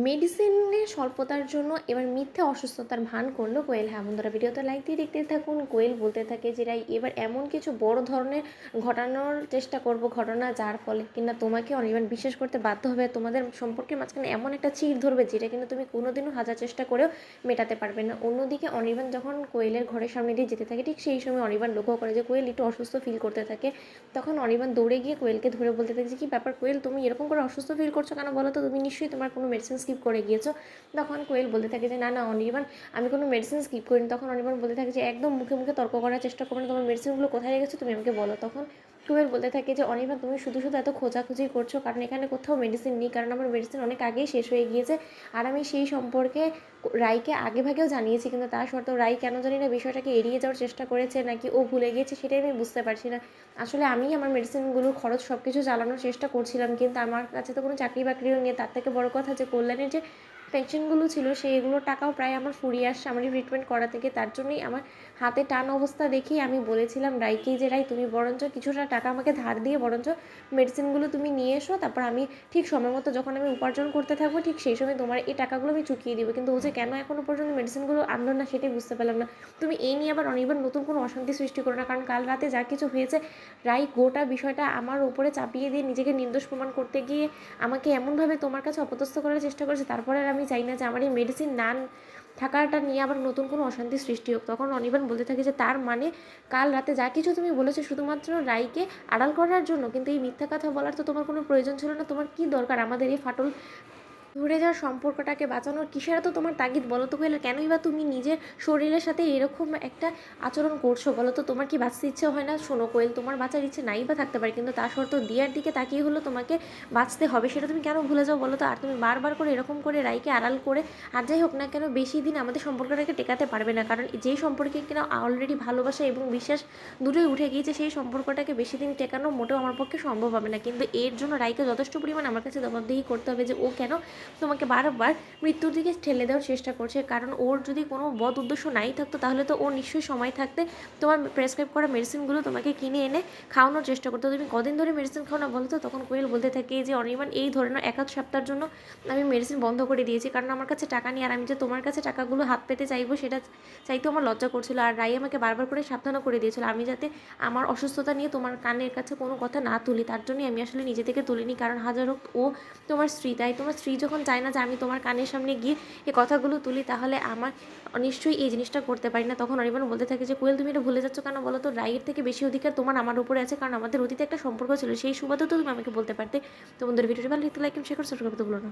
মেডিসিনের স্বল্পতার জন্য এবার মিথ্যে অসুস্থতার ভান করলো কোয়েল। হ্যাঁ বন্ধুরা, ভিডিওটা লাইক দিয়ে দেখতে থাকুন। কোয়েল বলতে থাকে যে রাই এবার এমন কিছু বড় ধরনের ঘটানোর চেষ্টা করব, ঘটনা যার ফলে কিনা তোমাকে অনির্বাণ বিশ্বাস করতে বাধ্য হবে। তোমাদের সম্পর্কের মাঝখানে এমন একটা চির ধরবে যেটা কিন্তু তুমি কোনোদিনও হাজার চেষ্টা করেও মেটাতে পারবে না। অন্যদিকে অনির্বাণ যখন কোয়েলের ঘরের সামনে দিয়ে যেতে থাকে, ঠিক সেই সময় অনির্বাণ লক্ষ্য করে যে কোয়েল একটু অসুস্থ ফিল করতে থাকে। তখন অনির্বাণ দৌড়ে গিয়ে কোয়েলকে ধরে বলতে থাকে যে কী ব্যাপার কোয়েল, তুমি এরকম করে অসুস্থ ফিল করছো কেন বলো তো? তুমি নিশ্চয়ই তোমার কোনো মেডিসিন স্কিপ করে গিয়েছো। তখন কোয়েল বলতে থাকে যে না না অনির্বাণ, আমি কোনো মেডিসিন স্কিপ করিনি। তখন অনির্বাণ বলতে থাকে যে একদম মুখে মুখে তর্ক করার চেষ্টা করবে না, তোমার মেডিসিনগুলো কোথায় রেখেছো তুমি আমাকে বলো। তখন কোয়েল বলতে থাকে যে অনির্বাণ, তুমি শুধু শুধু এত খোঁজাখুঁজি করছো, কারণ এখানে কোথাও মেডিসিন নেই, কারণ আমার মেডিসিন অনেক আগেই শেষ হয়ে গিয়েছে। আর আমি সেই সম্পর্কে রাইকে আগে ভাগেও জানিয়েছি, কিন্তু তা সত্ত্বেও রাই কেন জানি না বিষয়টাকে এড়িয়ে যাওয়ার চেষ্টা করেছে, নাকি ও ভুলে গিয়েছে সেটাই আমি বুঝতে পারছি না। আসলে আমি আমার মেডিসিনগুলোর খরচ সব কিছু চালানোর চেষ্টা করছিলাম, কিন্তু আমার কাছে তো কোনো চাকরি বাকরিও নেই। তার থেকে বড় কথা যে কল্যাণের যে পেনশনগুলো ছিল সেইগুলোর টাকাও প্রায় আমার ফুরিয়ে আসছে আমার ট্রিটমেন্ট করা থেকে। তার জন্যই আমার হাতে টান অবস্থা দেখেই আমি বলেছিলাম রাইকেই যে রাই, তুমি বরঞ্চ কিছুটা টাকা আমাকে ধার দিয়ে বরঞ্চ মেডিসিনগুলো তুমি নিয়ে এসো, তারপর আমি ঠিক সময় মতো যখন আমি উপার্জন করতে থাকবো ঠিক সেই সময় তোমার এই টাকাগুলো আমি চুকিয়ে দিব। কিন্তু ও যে কেন এখনও পর্যন্ত মেডিসিনগুলো আনলো না সেটাই বুঝতে পারলাম না। তুমি এই নিয়ে আবার অনির্বাণ নতুন কোনো অশান্তি সৃষ্টি করো না, কারণ কাল রাতে যা কিছু হয়েছে রাই গোটা বিষয়টা আমার উপরে চাপিয়ে দিয়ে নিজেকে নির্দোষ প্রমাণ করতে গিয়ে আমাকে এমনভাবে তোমার কাছে অপদস্থ করার চেষ্টা করেছে। তারপরে আর আমি চাই না যে আমার এই মেডিসিন না থাকাটা নিয়ে আবার নতুন কোনো অশান্তি সৃষ্টি হোক। তখন অনির্বাণ বলতে থাকে যে তার মানে কাল রাতে যা কিছু তুমি বলেছো শুধুমাত্র রাইকে আড়াল করার জন্য, কিন্তু এই মিথ্যা কথা বলার তো তোমার কোনো প্রয়োজন ছিল না। তোমার কী দরকার আমাদের এই ফাটল ধরে যাওয়ার সম্পর্কটাকে বাঁচানোর? কিসের তো তোমার তাগিদ বলো তো কোয়েল? কেনই বা তুমি নিজের শরীরের সাথে এরকম একটা আচরণ করছো বলো তো? তোমার কি বাঁচতে ইচ্ছে হয় না? শোনো কোয়েল, তোমার বাঁচার ইচ্ছে নাই বা থাকতে পারে, কিন্তু তা সত্ত্বেও দিয়ার দিকে তাকিয়ে হলো তোমাকে বাঁচতে হবে, সেটা তুমি কেন ভুলে যাও বলো তো? আর তুমি বারবার করে এরকম করে রাইকে আড়াল করে আর যাই হোক না কেন বেশি দিন আমাদের সম্পর্কটাকে টেকাতে পারবে না, কারণ যেই সম্পর্কে কিনা অলরেডি ভালোবাসা এবং বিশ্বাস দুটোই উঠে গিয়েছে সেই সম্পর্কটাকে বেশি দিন টেকানো মোটেও আমার পক্ষে সম্ভব হবে না। কিন্তু এর জন্য রাইকে যথেষ্ট পরিমাণ আমার কাছে জবাবদিহি করতে হবে যে ও কেন তোমাকে বারবার মৃত্যুর দিকে ঠেলে দেওয়ার চেষ্টা করছে। কারণ ওর যদি কোনো বদ উদ্দেশ্য নাই থাকতো তাহলে তো ও নিশ্চয়ই সময় থাকতে তোমার প্রেসক্রাইব করা মেডিসিনগুলো তোমাকে কিনে এনে খাওয়ানোর চেষ্টা করতো। তুমি কদিন ধরে মেডিসিন খাও না বলো তো? তখন কোয়েল বলতে থাকে যে অনির্বাণ, এই ধরে নাও 1-2 সপ্তাহের জন্য আমি মেডিসিন বন্ধ করে দিয়েছি, কারণ আমার কাছে টাকা নেই। আর আমি যে তোমার কাছে টাকাগুলো হাত পেতে চাইবো সেটা চাইতেও আমার লজ্জা করছিল। আর রাই আমাকে বারবার করে সাবধানও করে দিয়েছিল আমি যাতে আমার অসুস্থতা নিয়ে তোমার কানের কাছে কোনো কথা না তুলি। তার জন্যই আমি আসলে নিজে থেকে তুলিনি, কারণ হাজার হোক ও তোমার স্ত্রী, তাই তোমার স্ত্রী যখন চায় না যে আমি তোমার কানের সামনে গিয়ে এই কথাগুলো তুলি, তাহলে আমার নিশ্চয়ই এই জিনিসটা করতে পারি না। তখন অনির্বাণ বলতে থাকে যে কোয়েল, তুমি এটা ভুলে যাচ্ছ কেন বলো তো? রাইয়ের থেকে বেশি অধিকার তোমার আমার উপরে আছে, কারণ আমাদের অতীতে একটা সম্পর্ক ছিল, সেই সুবাদে তো তুমি আমাকে বলতে পারতে। তো বন্ধুদের ভিডিওটি ভালো লাগলে লাইক শেয়ার করে সাবস্ক্রাইব করতে ভুলো না।